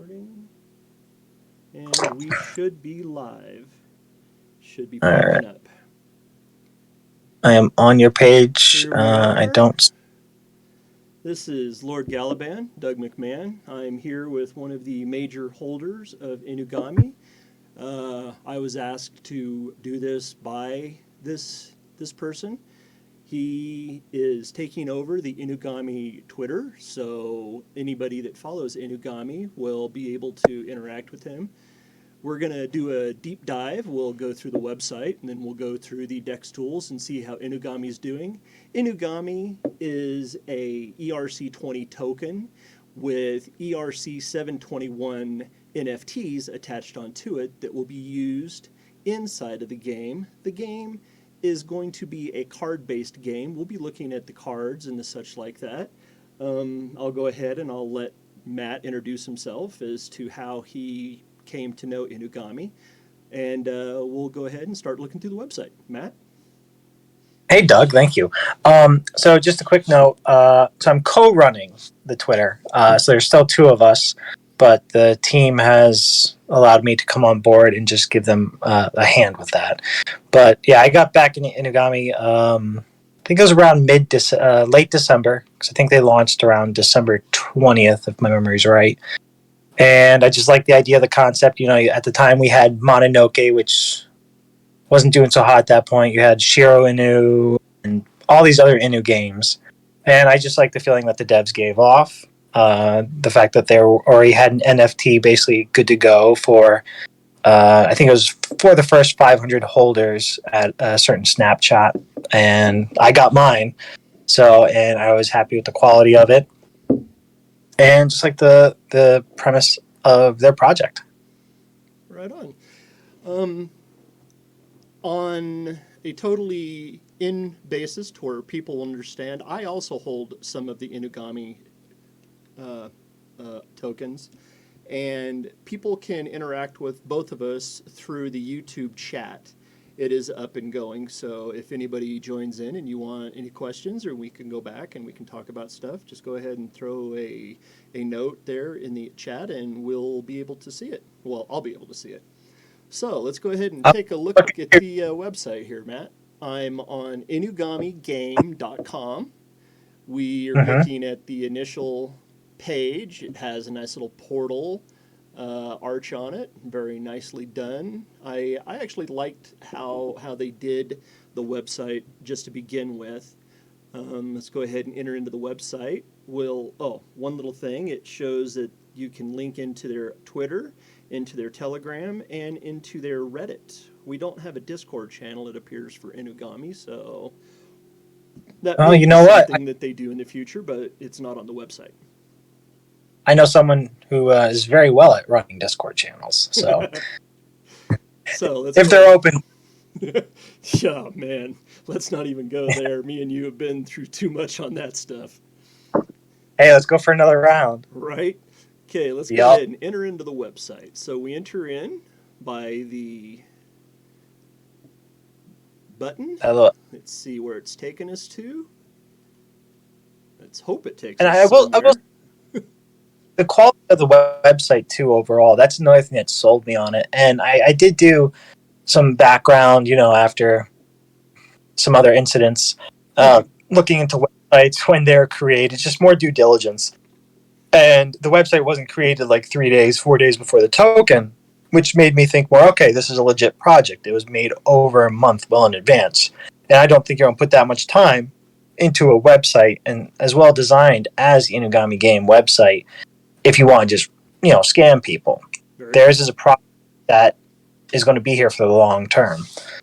Recording. And we should be live. Should be All right. popping up. I am on your page. Here we I are. don't. This is Lord Galaban, Doug McMahon. I'm here with one of the major holders of Inugami. I was asked to do this by this person. He is taking over the Inugami Twitter, so anybody that follows Inugami will be able to interact with him. We're going to do a deep dive. We'll go through the website and then we'll go through the Dextools and see how Inugami is doing. Inugami is a ERC20 token with ERC 721 NFTs attached onto it that will be used inside of the game. The game is going to be a card-based game. We'll be looking at the cards and the such like that. I'll go ahead and I'll let Matt introduce himself as to how he came to know Inugami, and we'll go ahead and start looking through the website. Matt? Hey, Doug. Thank you. So just a quick note. So I'm co-running the Twitter. So there's still two of us, but the team has allowed me to come on board and just give them a hand with that. But yeah, I got back into Inugami. I think it was around late December, because I think they launched around December 20th, if my memory's right. And I just like the idea of the concept. You know, at the time we had Mononoke, which wasn't doing so hot at that point. You had Shiro Inu and all these other Inu games. And I just like the feeling that the devs gave off. The fact that they already had an NFT basically good to go for, I think it was for the first 500 holders at a certain Snapchat. And I got mine. And I was happy with the quality of it. And just like the premise of their project. Right on. Um, on a totally in basis to where people understand, I also hold some of the Inugami uh, tokens, and people can interact with both of us through the YouTube chat. It is up and going, so if anybody joins in and you want any questions, or we can go back and we can talk about stuff, just go ahead and throw a note there in the chat and we'll be able to see it. Well, I'll be able to see it. So let's go ahead and take a look at the website here, Matt. I'm on inugamigame.com. We are Mm-hmm. looking at the initial page. It has a nice little portal arch on it, very nicely done. I actually liked how they did the website just to begin with. Let's go ahead and enter into the website. One little thing, it shows that you can link into their Twitter, into their Telegram, and into their Reddit. We don't have a Discord channel, it appears, for Inugami, so that Well, may you be know what? something that they do in the future, but it's not on the website. I know someone who is very well at running Discord channels. So So let's if go they're ahead. open, Yeah, man, let's not even go there. Me and you have been through too much on that stuff. hey, let's go for another round. Right? Okay, let's go Yep. ahead and enter into the website. So we enter in by the button. Hello. Let's see where it's taken us to. Let's hope it takes And us I will somewhere. the quality of the website too overall. That's another thing that sold me on it. And I did do some background, after some other incidents, Mm-hmm. looking into websites when they're created, just more due diligence. And the website wasn't created like 3 days, 4 days before the token, which made me think more, okay, this is a legit project. It was made over a month well in advance. And I don't think you're going to put that much time into a website and as well designed as the Inugami game website if you want to just, scam people. Very Theirs true. is a product that is going to be here for the long term.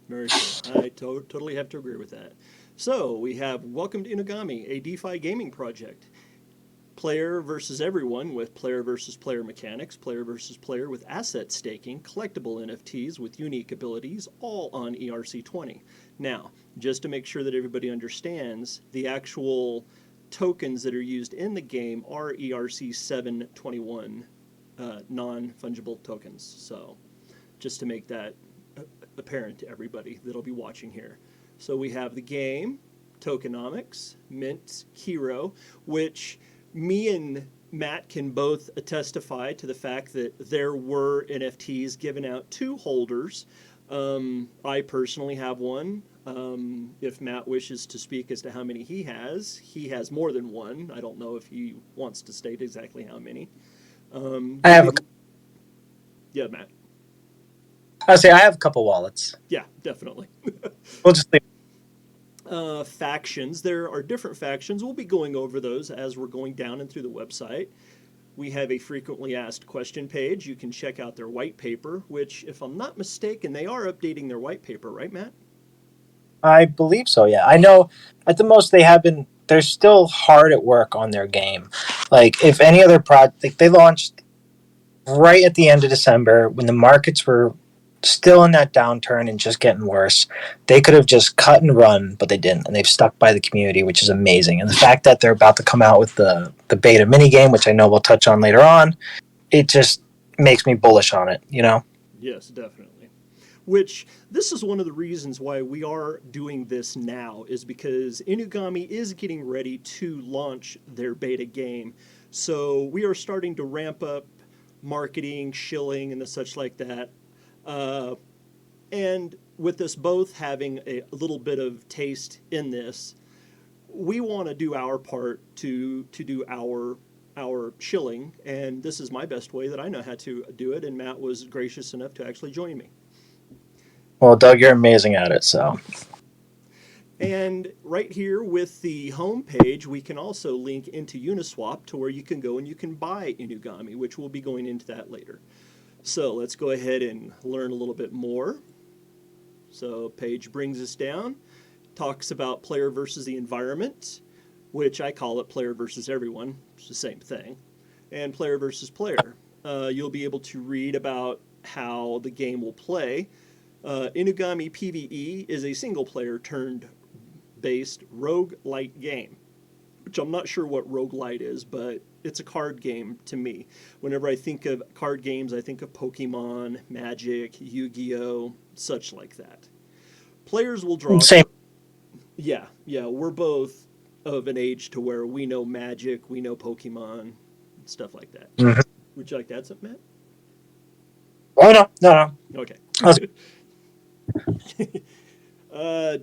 Very true. I totally have to agree with that. So we have Welcome to Inugami, a DeFi gaming project. Player versus everyone with player versus player mechanics, player versus player with asset staking, collectible NFTs with unique abilities, all on ERC20. Now, just to make sure that everybody understands, the actual tokens that are used in the game are ERC 721 non fungible tokens. So, just to make that apparent to everybody that'll be watching here. So, we have the game, tokenomics, mint, Kiro, which me and Matt can both testify to the fact that there were NFTs given out to holders. I personally have one. If Matt wishes to speak as to how many he has more than one. I don't know if he wants to state exactly how many. I have. Yeah, Matt. I say I have a couple wallets. Yeah, definitely. We'll just leave. Factions. There are different factions. We'll be going over those as we're going down and through the website. We have a frequently asked question page. You can check out their white paper, which, if I'm not mistaken, they are updating their white paper, right, Matt? I believe so. Yeah, I know. At the most, they have been. They're still hard at work on their game. Like if any other project, like they launched right at the end of December when the markets were still in that downturn and just getting worse. They could have just cut and run, but they didn't, and they've stuck by the community, which is amazing. And the fact that they're about to come out with the beta mini game, which I know we'll touch on later on, it just makes me bullish on it. You know. Yes, definitely. Which this is one of the reasons why we are doing this now is because Inugami is getting ready to launch their beta game. So we are starting to ramp up marketing, shilling, and the such like that. Uh, and with us both having a little bit of taste in this, we want to do our part to do our shilling, and this is my best way that I know how to do it. And Matt was gracious enough to actually join me. Well, Doug, you're amazing at it. So And right here with the home page, we can also link into Uniswap to where you can go and you can buy Inugami, which we'll be going into that later. So let's go ahead and learn a little bit more. So page brings us down, talks about player versus the environment, which I call it player versus everyone. It's the same thing. And player versus player. You'll be able to read about how the game will play. Inugami PvE is a single player turned based roguelite game, which I'm not sure what roguelite is, but it's a card game to me. Whenever I think of card games, I think of Pokemon, Magic, Yu-Gi-Oh, such like that. Players will draw. same. Yeah, we're both of an age to where we know Magic, we know Pokemon, stuff like that. Mm-hmm. Would you like to add something, Matt? Oh no. Okay. Was-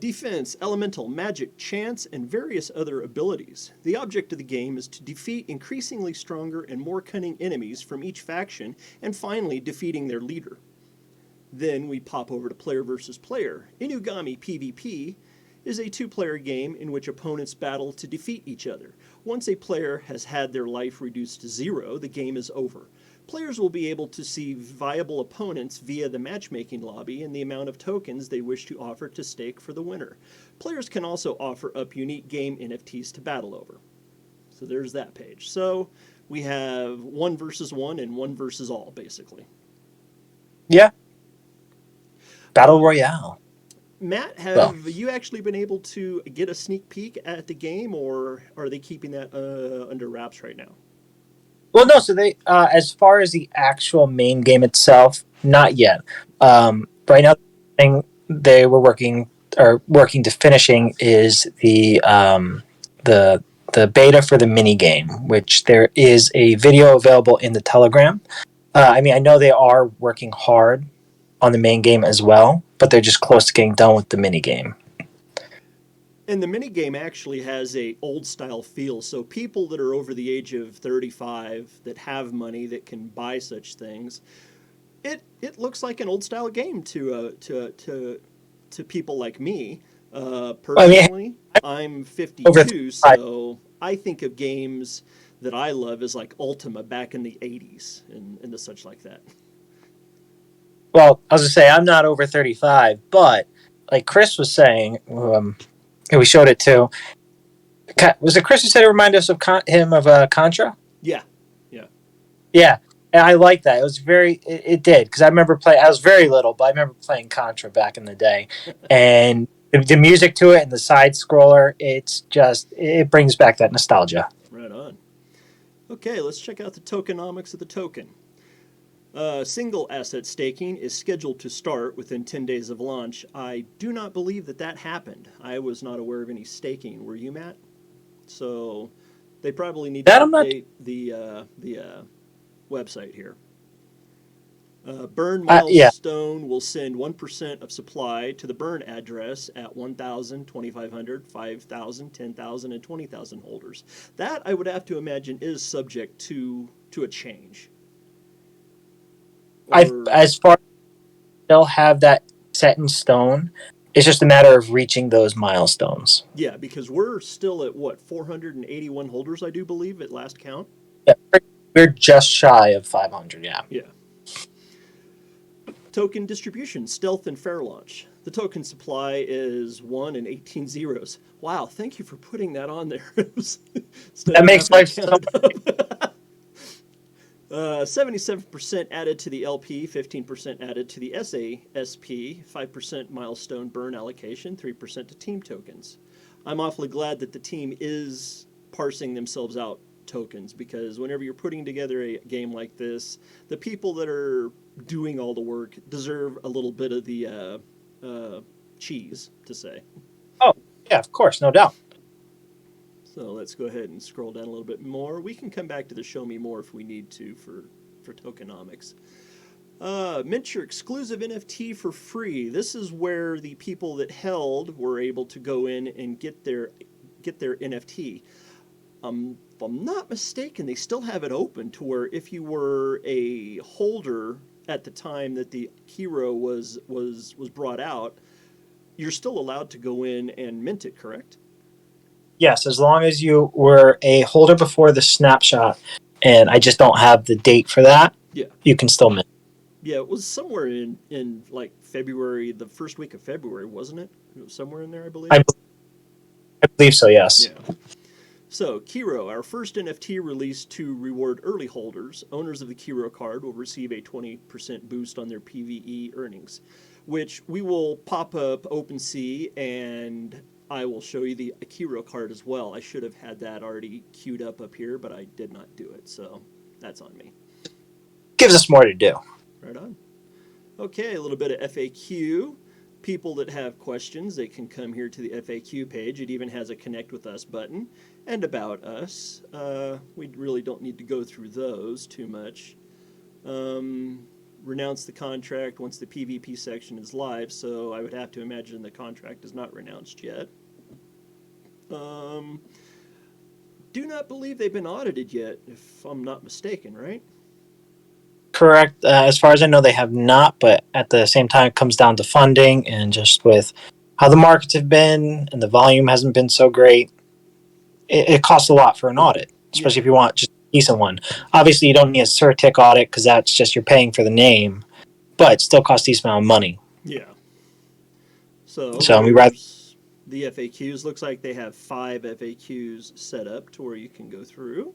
Defense, elemental, magic, chance, and various other abilities. The object of the game is to defeat increasingly stronger and more cunning enemies from each faction, and finally defeating their leader. Then we pop over to player versus player. Inugami PvP is a two-player game in which opponents battle to defeat each other. Once a player has had their life reduced to 0, the game is over. Players will be able to see viable opponents via the matchmaking lobby and the amount of tokens they wish to offer to stake for the winner. Players can also offer up unique game NFTs to battle over. So there's that page. So we have 1 versus 1 and 1 versus all, basically. Yeah. Battle Royale. Matt, have you actually been able to get a sneak peek at the game, or are they keeping that under wraps right now? Well, no. So they, as far as the actual main game itself, not yet. Right now, the thing they were working to finishing is the the beta for the mini game, which there is a video available in the Telegram. I mean, I know they are working hard on the main game as well, but they're just close to getting done with the mini game. And the minigame actually has a old style feel. So people that are over the age of 35 that have money that can buy such things, it looks like an old style game to people like me. Personally, I'm Over 52, so I think of games that I love as like Ultima back in the 80s and the such like that. well, I was gonna say I'm not over 35, but like Chris was saying, and we showed it too. Was it Chris who said it reminded us of him of Contra? Yeah, yeah. Yeah, and I like that. It was it did because I remember playing. I was very little, but I remember playing Contra back in the day, and the music to it and the side scroller. It's just it brings back that nostalgia. Right on. Okay, let's check out the tokenomics of the token. Single asset staking is scheduled to start within 10 days of launch. I do not believe that happened. I was not aware of any staking. Were you, Matt? So They probably need to That I'm not. update the website here. Burn Yeah, milestone will send 1% of supply to the burn address at 1,000, 2,500, 5,000, 10,000, and 20,000 holders. That I would have to imagine is subject to a change. I Or as far as they'll have that set in stone. It's just a matter of reaching those milestones. yeah, because we're still at what 481 holders, I do believe, at last count. Yeah, we're just shy of 500. Yeah. Yeah. Token distribution, stealth, and fair launch. The token supply is 1 and 18 zeros. Wow, thank you for putting that on there. Instead That of makes having to life count so. it up. 77% added to the LP, 15% added to the SASP, 5% milestone burn allocation, 3% to team tokens. I'm awfully glad that the team is parsing themselves out tokens, because whenever you're putting together a game like this, the people that are doing all the work deserve a little bit of the cheese, to say. Oh, yeah, of course, no doubt. So let's go ahead and scroll down a little bit more. We can come back to the show me more if we need to for tokenomics. Mint your exclusive NFT for free. This is where the people that held were able to go in and get their NFT. If I'm not mistaken, they still have it open to where if you were a holder at the time that the hero was brought out, you're still allowed to go in and mint it. Correct? Yes, as long as you were a holder before the snapshot, and I just don't have the date for that, Yeah. you can still mint. Yeah, it was somewhere in like February, the first week of February, wasn't it? It was somewhere in there, I believe. I, I believe so, yes. Yeah. So, Kiro, our first NFT release to reward early holders. Owners of the Kiro card will receive a 20% boost on their PvE earnings, which we will pop up OpenSea, and I will show you the Kiro card as well. I should have had that already queued up here, but I did not do it, so that's on me. Gives us more to do. Right on. Okay, a little bit of FAQ. People that have questions, they can come here to the FAQ page. It even has a Connect with Us button and About Us. We really don't need to go through those too much. Renounce the contract once the PvP section is live, so I would have to imagine the contract is not renounced yet. Do not believe they've been audited yet, if I'm not mistaken, right? Correct. As far as I know, they have not, but at the same time, it comes down to funding and just with how the markets have been and the volume hasn't been so great. It costs a lot for an audit, Yeah. especially if you want just a decent one. Obviously, you don't need a CerTic audit because that's just you're paying for the name, but it still costs a decent amount of money. Yeah. So So we rather. here's the FAQs. Looks like they have 5 FAQs set up to where you can go through.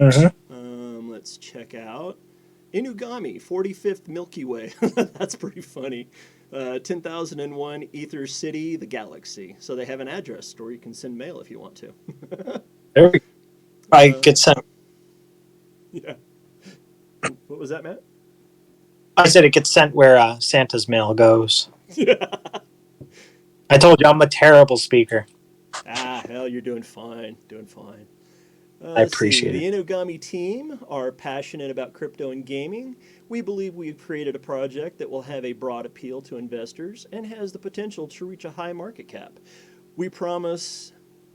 Let's check out Inugami, 45th Milky Way. That's pretty funny. 10,001 Ether City, the Galaxy. So they have an address, or you can send mail if you want to. There we go. I get sent. Yeah. What was that, Matt? I said it gets sent where Santa's mail goes. Yeah. I told you I'm a terrible speaker. Hell, you're doing fine. Doing fine. I Let's see. appreciate The it. Inugami team are passionate about crypto and gaming. We believe we've created a project that will have a broad appeal to investors and has the potential to reach a high market cap. We promise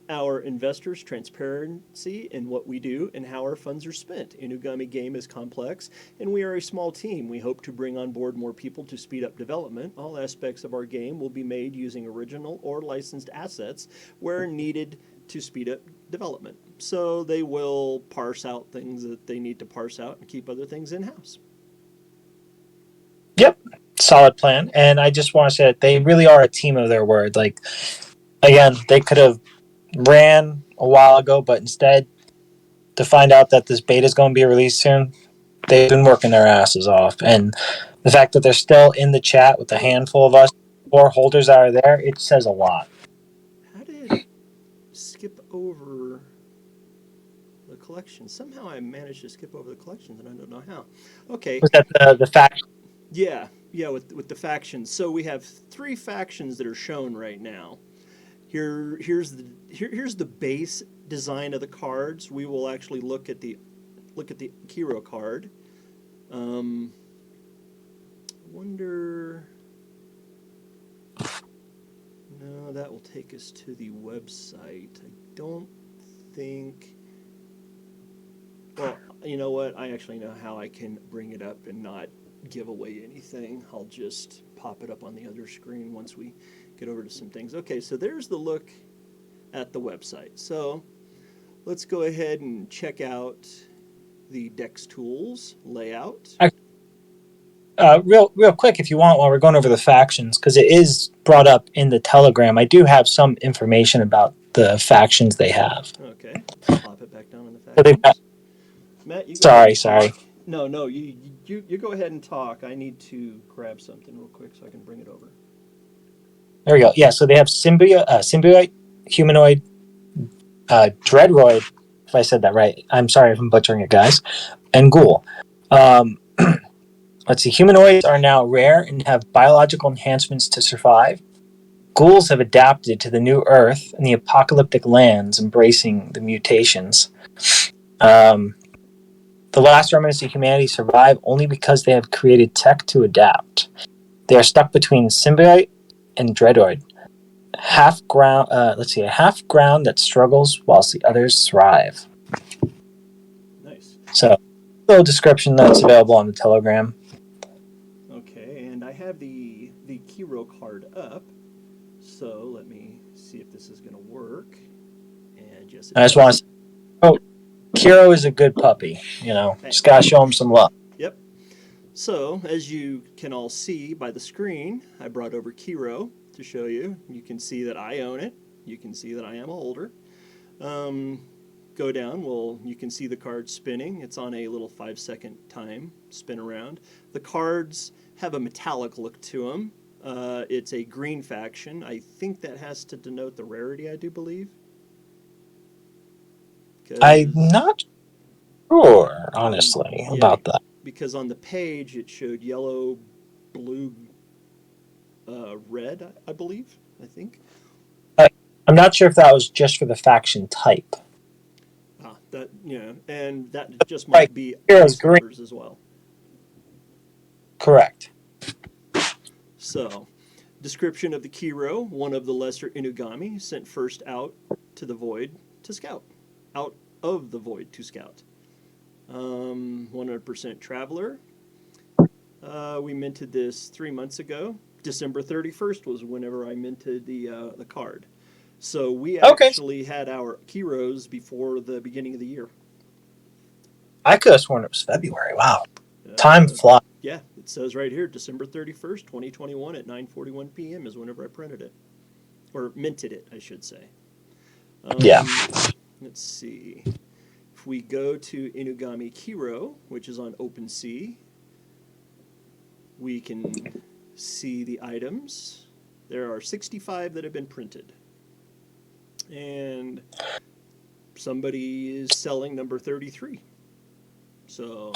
our investors transparency in what we do and how our funds are spent. Inugami game is complex, and we are a small team. We hope to bring on board more people to speed up development. All aspects of our game will be made using original or licensed assets where needed to speed up development. So they will parse out things that they need to parse out and keep other things in-house. Yep, solid plan. And I just want to say that they really are a team of their word. Like, again, they could have ran a while ago, but instead, to find out that this beta is going to be released soon, they've been working their asses off. And the fact that they're still in the chat with a handful of us, 4 holders that are there, it says a lot. How did skip over the collection? Somehow I managed to skip over the collections, and I don't know how. Okay. Was that the fact? Yeah, with the factions. So we have 3 factions that are shown right now. here's the base design of the cards. We will actually look at the Kiro card. Wonder. No, that will take us to the website. I don't think. Well, you know what? I actually know how I can bring it up and not give away anything. I'll just pop it up on the other screen once we get over to some things. Okay, so there's the look at the website. So let's go ahead and check out the Dextools layout. Real quick, if you want, while we're going over the factions, because it is brought up in the Telegram, I do have some information about the factions they have. Okay, pop it back down on the So factions. Matt, you go ahead and sorry. talk. No, you go ahead and talk. I need to grab something real quick so I can bring it over. There we go. Yeah, so they have symbiote, humanoid, dreadroid, if I said that right. I'm sorry if I'm butchering it, guys, and ghoul. Let's see. Humanoids are now rare and have biological enhancements to survive. Ghouls have adapted to the new Earth and the apocalyptic lands, embracing the mutations. The last remnants of humanity survive only because they have created tech to adapt. They are stuck between symbiote and dreadoid. A half ground that struggles whilst the others thrive. Nice. So, little description that's available on the Telegram. Okay, and I have the Kiro card up. So let me see if this is going to work. And yes, it I just does. want to say, Kiro is a good puppy. Just gotta show him some love. Yep. So, as you can all see by the screen, I brought over Kiro to show you. You can see that I own it. You can see that I am a holder. Go down, well, you can see the card spinning. It's on a little 5-second time spin around. The cards have a metallic look to them. It's a green faction. I think that has to denote the rarity, I do believe. I'm not sure, honestly, about that. Because on the page it showed yellow, blue, red, I believe, I think. I'm not sure if that was just for the faction type. And that just might be placeholders as well. Correct. So, description of the Kiro, one of the lesser Inugami, sent first out to the void to scout. Out of the void to scout. 100% traveler. We minted this 3 months ago. December 31st was whenever I minted the card. So we actually had our Kiros before the beginning of the year. I could have sworn it was February. Wow. Time flies. Yeah, it says right here, December 31st, 2021 at 9:41 p.m. is whenever I printed it. Or minted it, I should say. Yeah. Let's see. If we go to Inugami Kiro, which is on OpenSea, we can see the items. There are 65 that have been printed. And somebody is selling number 33. So,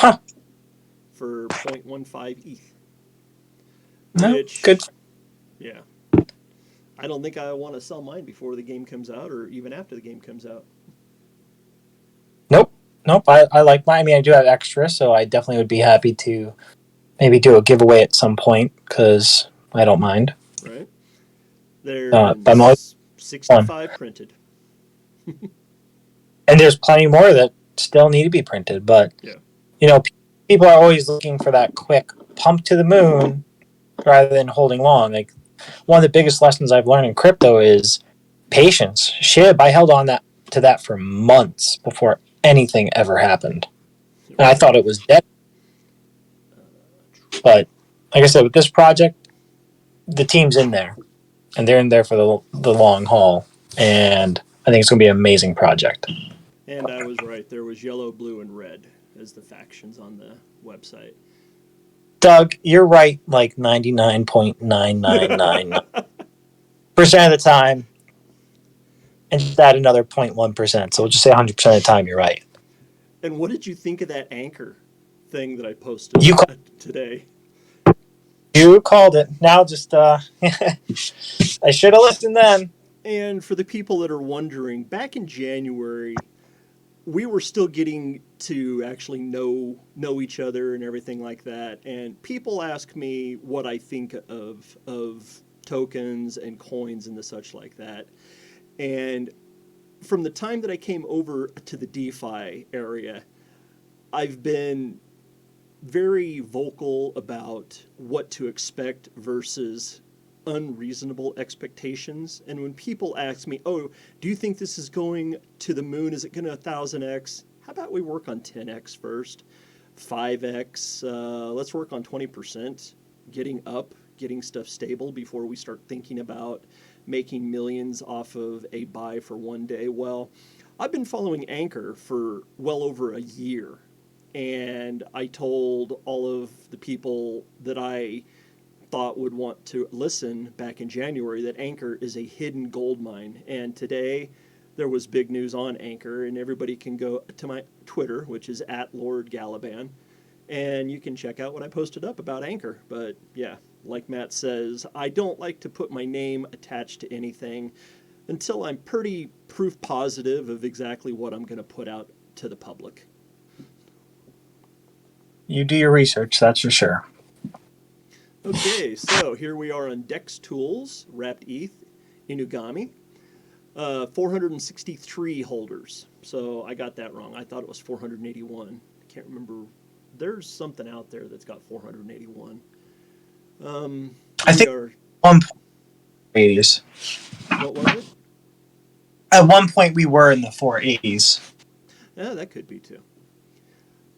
for 0.15 ETH. Good. Yeah. I don't think I want to sell mine before the game comes out or even after the game comes out. Nope. I like mine. I mean, I do have extra, so I definitely would be happy to maybe do a giveaway at some point because I don't mind. Right. There's 65 printed. And there's plenty more that still need to be printed, but people are always looking for that quick pump to the moon rather than holding long. Like one of the biggest lessons I've learned in crypto is patience. SHIB, I held on to that for months before anything ever happened. And I thought it was dead. But like I said, with this project, the team's in there. And they're in there for the long haul. And I think it's going to be an amazing project. And I was right. There was yellow, blue, and red as the factions on the website. Doug, you're right like 99.999% of the time. And just add another 0.1%. So we'll just say 100% of the time you're right. And what did you think of that anchor thing that I posted today? You called it. Now just, I should have listened then. And for the people that are wondering, back in January, we were still getting to actually know each other and everything like that. And people ask me what I think of tokens and coins and the such like that. And from the time that I came over to the DeFi area, I've been very vocal about what to expect versus unreasonable expectations. And when people ask me, "Oh, do you think this is going to the moon? Is it going to 1000x? How about we work on 10x first, 5x? Let's work on 20%, getting up, getting stuff stable before we start thinking about making millions off of a buy for one day." Well, I've been following Anchor for well over a year, and I told all of the people that I thought would want to listen back in January that Anchor is a hidden gold mine. And today there was big news on Anchor, and everybody can go to my Twitter, which is at Lord Galaban, and you can check out what I posted up about Anchor. But yeah, like Matt says, I don't like to put my name attached to anything until I'm pretty proof positive of exactly what I'm going to put out to the public. You do your research, that's for sure. Okay, so here we are on Dextools, wrapped ETH, Inugami. 463 holders. So I got that wrong. I thought it was 481. I can't remember. There's something out there that's got 481. I think Are, 1.80s. what was it? At one point, we were in the 480s. Yeah, that could be too.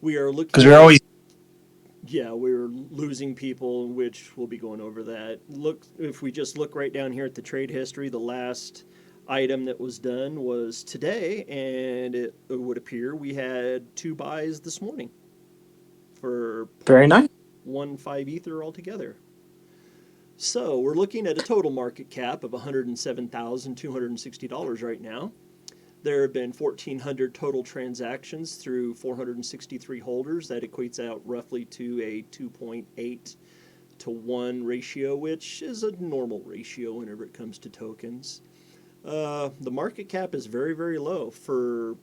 We are looking because we're always. Yeah, we're losing people, which we'll be going over that. Look, if we just look right down here at the trade history, the last item that was done was today, and it would appear we had 2 buys this morning for Very nice. 0.15 Ether altogether. So we're looking at a total market cap of $107,260 right now. There have been 1,400 total transactions through 463 holders. That equates out roughly to a 2.8 to 1 ratio, which is a normal ratio whenever it comes to tokens. The market cap is very, very low. For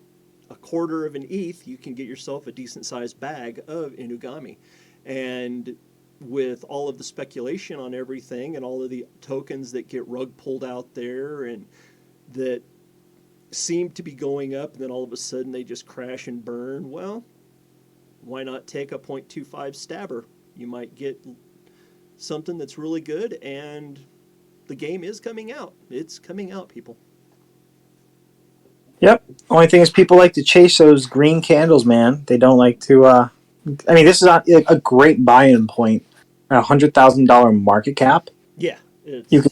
a quarter of an ETH, you can get yourself a decent-sized bag of Inugami. And with all of the speculation on everything and all of the tokens that get rug pulled out there and that seem to be going up and then all of a sudden they just crash and burn, well, why not take a 0.25 stabber? You might get something that's really good, and the game is coming out. It's coming out, people. Yep. Only thing is, people like to chase those green candles, man. They don't like to. I mean, this is not a great buy-in point. At $100,000 market cap, Yeah, you can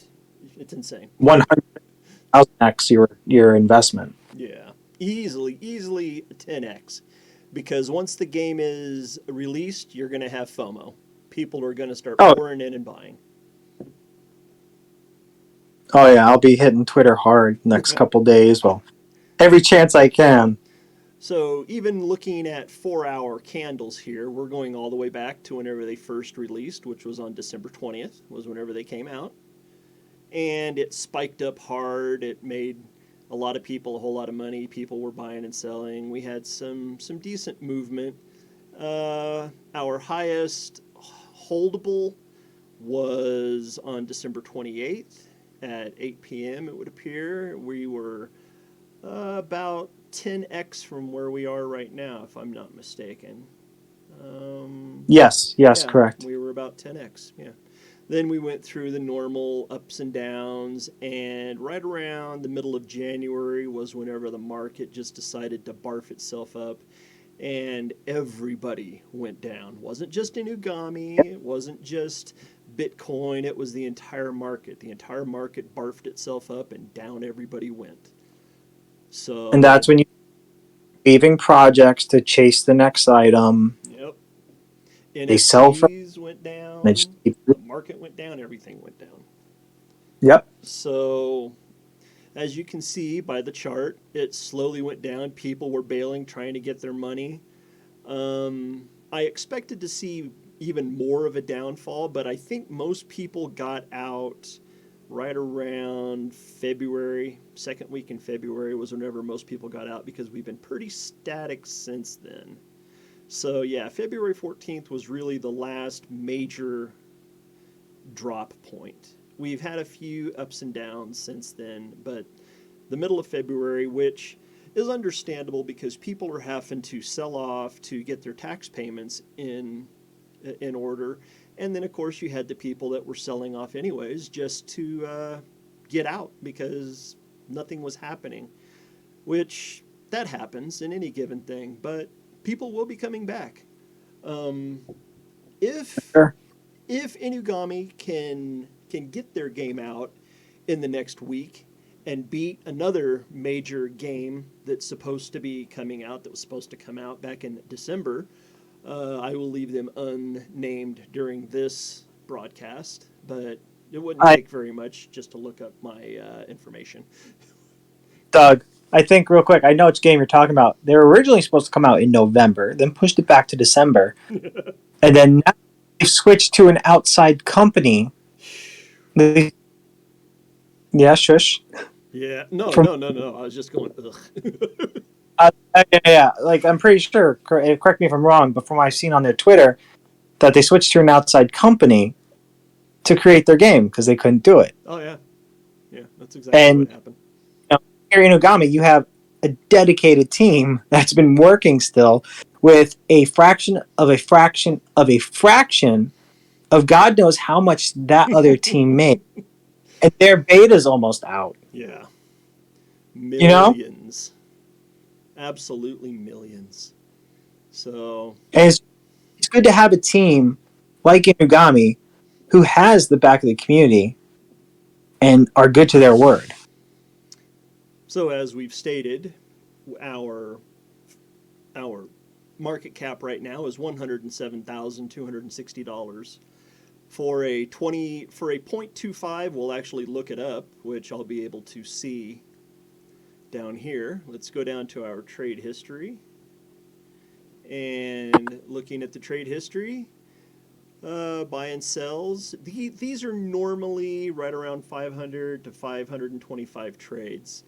it's insane. 100,000x your investment. Yeah, easily 10x, because once the game is released, you're going to have FOMO. People are going to start pouring in and buying. Oh yeah, I'll be hitting Twitter hard next couple days. Well, every chance I can. So even looking at 4-hour candles here, we're going all the way back to whenever they first released, which was on December 20th, was whenever they came out. And it spiked up hard. It made a lot of people a whole lot of money. People were buying and selling. We had some decent movement. Our highest holdable was on December 28th at 8 p.m., it would appear. We were about 10x from where we are right now, if I'm not mistaken. Yes, Yeah, correct. we were about 10x, yeah. Then we went through the normal ups and downs, and right around the middle of January was whenever the market just decided to barf itself up, and everybody went down. It wasn't just Inugami, it wasn't just Bitcoin, it was the entire market. The entire market barfed itself up, and down everybody went. So, and that's when you leaving projects to chase the next item. Yep. They sell from. NFTs went down, The the market went down, everything went down. Yep. So, as you can see by the chart, it slowly went down. People were bailing, trying to get their money. I expected to see even more of a downfall, but I think most people got out right around February, second week in February was whenever most people got out because we've been pretty static since then. So yeah, February 14th was really the last major drop point. We've had a few ups and downs since then, but the middle of February, which is understandable because people are having to sell off to get their tax payments in order. And then, of course, you had the people that were selling off anyways just to get out because nothing was happening, which that happens in any given thing. But people will be coming back. Um, if Sure. if Inugami can get their game out in the next week and beat another major game that's supposed to be coming out that was supposed to come out back in December, I will leave them unnamed during this broadcast, but it wouldn't I take very much just to look up my information. Doug, I think real quick. I know which game you're talking about. They were originally supposed to come out in November, then pushed it back to December, and then now they've switched to an outside company. They, yeah, shush. Yeah, no, From no, no, no. I was just going, ugh. yeah, like I'm pretty sure. Correct me if I'm wrong, but from what I've seen on their Twitter, that they switched to an outside company to create their game because they couldn't do it. Oh, yeah. Yeah, that's exactly what And happened. here in Inugami, you have a dedicated team that's been working still with a fraction of a fraction of a fraction of God knows how much that other team made. And their beta's almost out. Yeah. You know? Millions. Absolutely millions. So, And it's good to have a team like Inugami who has the back of the community and are good to their word. so as we've stated, our our market cap right now is $107,260. For a 0.25, we'll actually look it up, which I'll be able to see down here. Let's go down to our trade history. And looking at the trade history, buy and sells. These are normally right around 500 to 525 trades.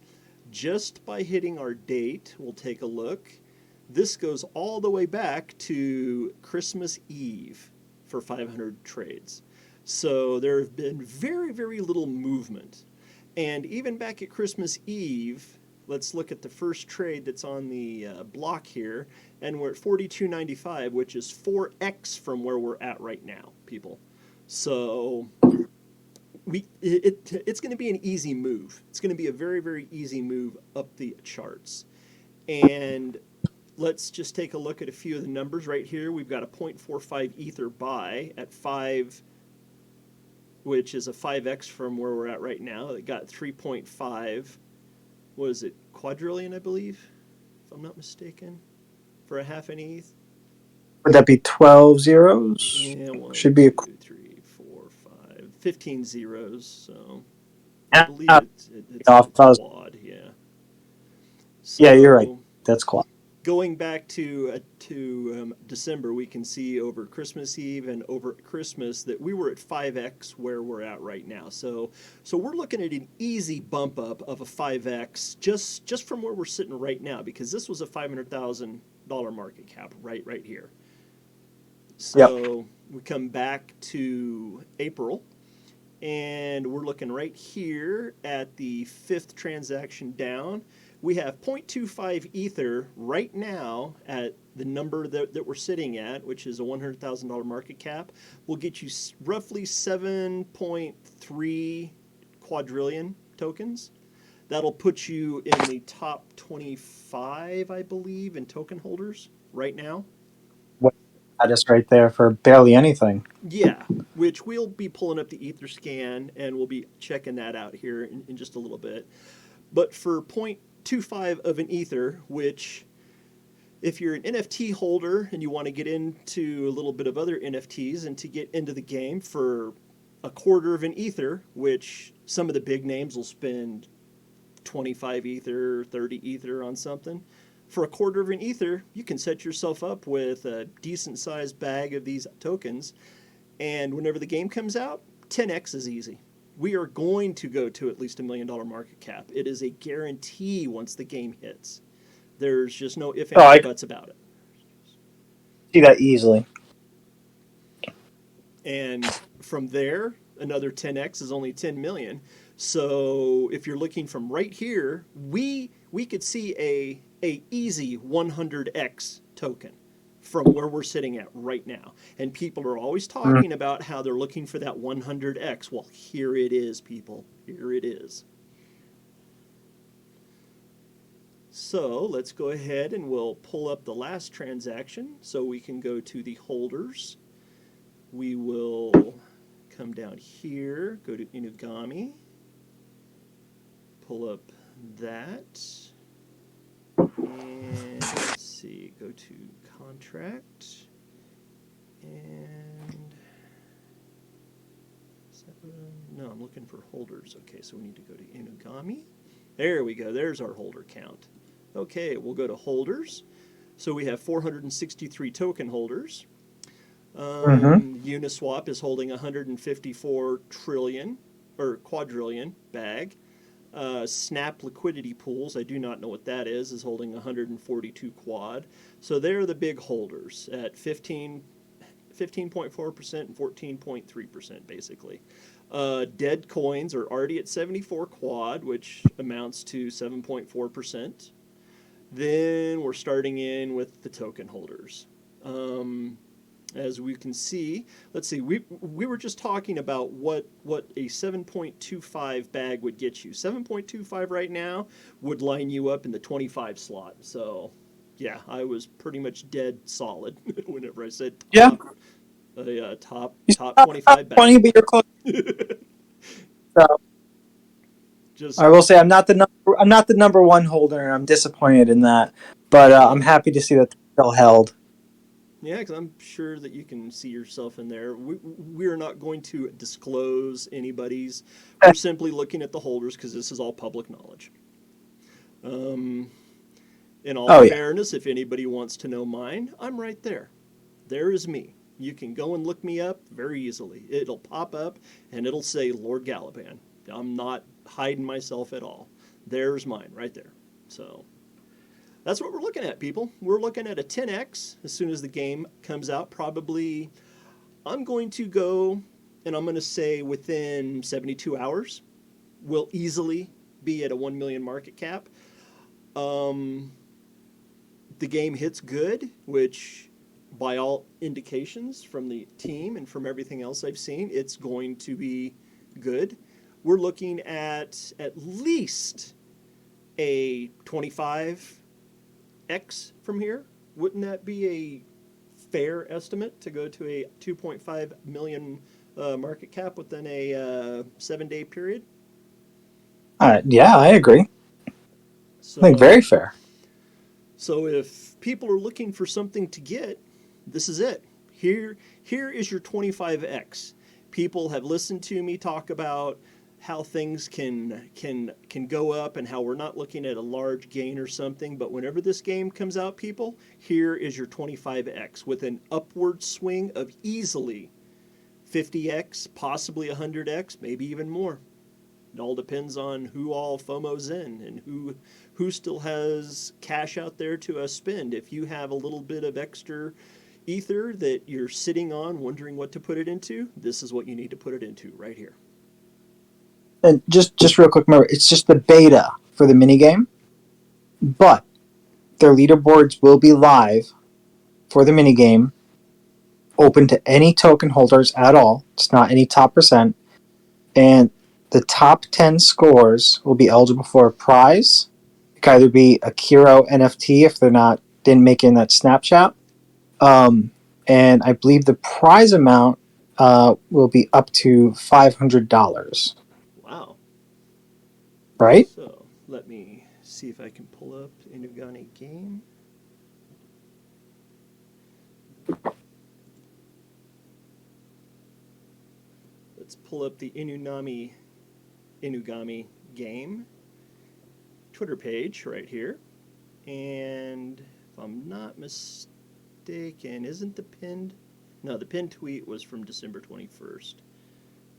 Just by hitting our date, we'll take a look. This goes all the way back to Christmas Eve for 500 trades. So there have been very, very little movement. And even back at Christmas Eve, let's look at the first trade that's on the block here, and we're at 42.95, which is 4x from where we're at right now, people. So it's going to be an easy move. It's going to be a very, very easy move up the charts. And let's just take a look at a few of the numbers right here. We've got a 0.45 ether buy at 5, which is a 5x from where we're at right now. It got 3.5. What is it? Quadrillion, I believe, if I'm not mistaken, for a half an ETH. Would that be 12 zeros? Yeah, Should be a 3, 4, 5, 15 zeros. So I yeah, believe it's a off. quad. Yeah. So, Yeah, you're right. That's cool. going back to December, we can see over Christmas Eve and over Christmas that we were at 5x where we're at right now. So we're looking at an easy bump up of a 5x just from where we're sitting right now, because this was a $500,000 market cap right here. So Yep. we come back to April, and we're looking right here at the fifth transaction down. We have 0.25 ether right now at the number that we're sitting at, which is a $100,000 market cap. Will get you roughly 7.3 quadrillion tokens. That'll put you in the top 25, I believe, in token holders right now. That is right there for barely anything. Yeah, which we'll be pulling up the Etherscan, and we'll be checking that out here in just a little bit. But for 0.25 of an ether, which if you're an NFT holder and you want to get into a little bit of other NFTs and to get into the game for a quarter of an ether, which some of the big names will spend 25 ether, 30 ether on something. For a quarter of an ether, you can set yourself up with a decent sized bag of these tokens. And whenever the game comes out, 10x is easy. we are going to go to at least $1 million market cap. It is a guarantee once the game hits. There's just no if, ands, or I buts about it. see that easily. And from there, another 10x is only 10 million. So if you're looking from right here, we could see a easy 100x token from where we're sitting at right now. And people are always talking about how they're looking for that 100x. Well, here it is, people. Here it is. So let's go ahead and we'll pull up the last transaction so we can go to the holders. We will come down here, go to Inugami, pull up that, and let's see, go to contract, and no, I'm looking for holders. Okay, so we need to go to Inugami. There we go, there's our holder count. Okay, we'll go to holders. So we have 463 token holders. Uniswap is holding 154 trillion or quadrillion bag. Snap liquidity pools, I do not know what that is holding 142 quad. So they're the big holders at 15.4% and 14.3% basically. Dead coins are already at 74 quad, which amounts to 7.4%. Then we're starting in with the token holders. As we can see, let's see, we were just talking about what a 7.25 bag would get you. 7.25 right now would line you up in the 25 slot. So, yeah, I was pretty much dead solid whenever I said top 25 bag. 20, but you're close. So Just, I will say I'm not the number one holder, and I'm disappointed in that. But I'm happy to see that they're still held. yeah, because I'm sure that you can see yourself in there. We're not going to disclose anybody's. We're simply looking at the holders because this is all public knowledge. In all fairness, if anybody wants to know mine, I'm right there. There is me. You can go and look me up very easily. It'll pop up and it'll say Lord Galaban. I'm not hiding myself at all. There's mine right there. So that's what we're looking at, people. We're looking at a 10x as soon as the game comes out. Probably, I'm going to go, and I'm going to say within 72 hours, we'll easily be at a 1 million market cap. The game hits good, which by all indications from the team and from everything else I've seen, it's going to be good. We're looking at least a 25x from here. Wouldn't that be a fair estimate to go to a 2.5 million market cap within a 7-day period? Yeah, I agree. So, I think very fair. So if people are looking for something to get, this is it. Here is your 25x. People have listened to me talk about how things can go up and how we're not looking at a large gain or something, but whenever this game comes out, people, here is your 25x with an upward swing of easily 50x, possibly 100x, maybe even more. It all depends on who all FOMO's in and who still has cash out there to spend. If you have a little bit of extra ether that you're sitting on wondering what to put it into, this is what you need to put it into right here. And just real quick, remember, it's just the beta for the minigame, but their leaderboards will be live for the minigame, open to any token holders at all. It's not any top percent. And the top 10 scores will be eligible for a prize. It could either be a Kiro NFT if didn't make it in that snapshot. And I believe the prize amount will be up to $500. Wow. Right? So let me see if I can pull up Inugami game. Let's pull up the Inugami game Twitter page right here. And if I'm not mistaken, isn't the pinned? No, the pinned tweet was from December 21st.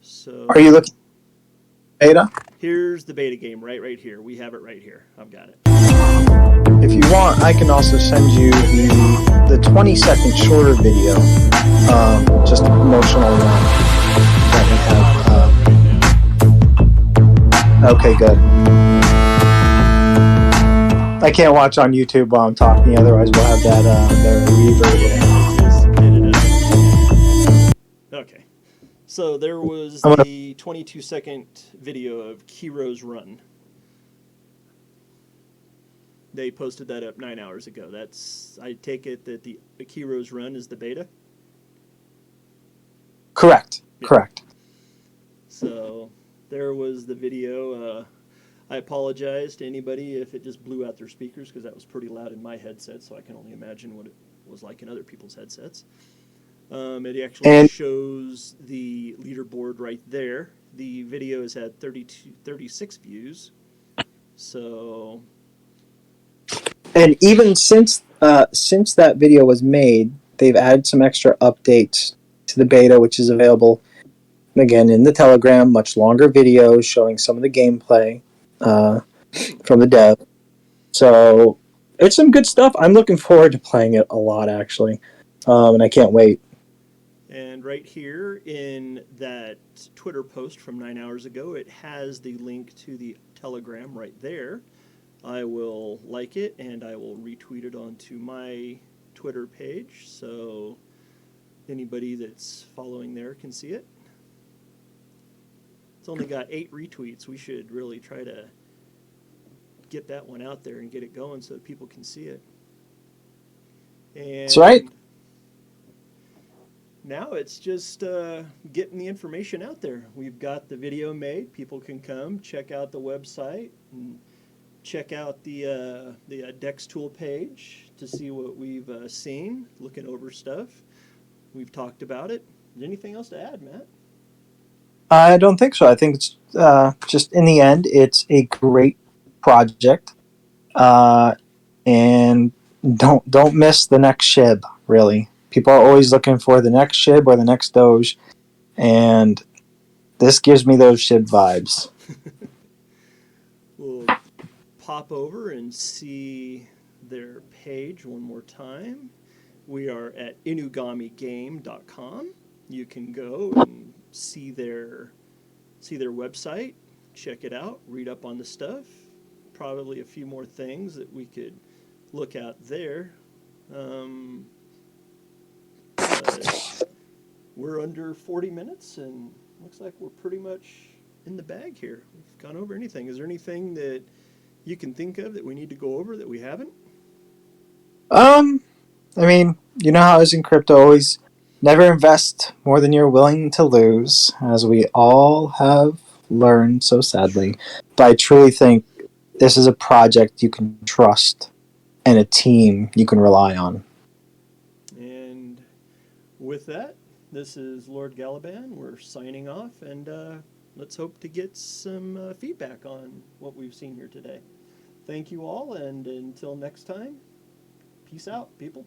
So Are you looking beta? Here's the beta game right here. We have it right here. I've got it. If you want, I can also send you the 20-second shorter video, just a promotional one that we have. Okay, good. I can't watch on YouTube while I'm talking, otherwise we'll have that reverb. Okay. So there was I'm gonna- the 22-second video of Kiro's run. They posted that up 9 hours ago. I take it that the Kiro's run is the beta? Correct. Yeah. Correct. So there was the video. I apologize to anybody if it just blew out their speakers, because that was pretty loud in my headset, so I can only imagine what it was like in other people's headsets. It actually shows the leaderboard right there. The video has had 36 views. So, And even since that video was made, they've added some extra updates to the beta, which is available again in the Telegram. Much longer videos showing some of the gameplay from the dev. So it's some good stuff. I'm looking forward to playing it a lot, actually, and I can't wait. and right here in that Twitter post from 9 hours ago, it has the link to the Telegram right there. I will like it and I will retweet it onto my Twitter page, so anybody that's following there can see it. It's only got 8 retweets. We should really try to get that one out there and get it going so that people can see it. And That's right. now it's just getting the information out there. We've got the video made. People can come check out the website and check out the Dextool page to see what we've seen, looking over stuff. We've talked about it. Is there anything else to add, Matt? I don't think so. I think it's just in the end, it's a great project, and don't miss the next SHIB. Really, people are always looking for the next SHIB or the next Doge, and this gives me those SHIB vibes. We'll pop over and see their page one more time. We are at inugamigame.com. You can go and see their website, check it out, read up on the stuff. Probably a few more things that we could look at there. We're under 40 minutes, and looks like we're pretty much in the bag here. We've gone over anything. Is there anything that you can think of that we need to go over that we haven't? I mean, you know how it is in crypto, always never invest more than you're willing to lose, as we all have learned so sadly. But I truly think this is a project you can trust and a team you can rely on. And with that, this is Lord Galaban. We're signing off, and let's hope to get some feedback on what we've seen here today. Thank you all, and until next time, peace out, people.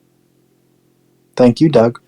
Thank you, Doug.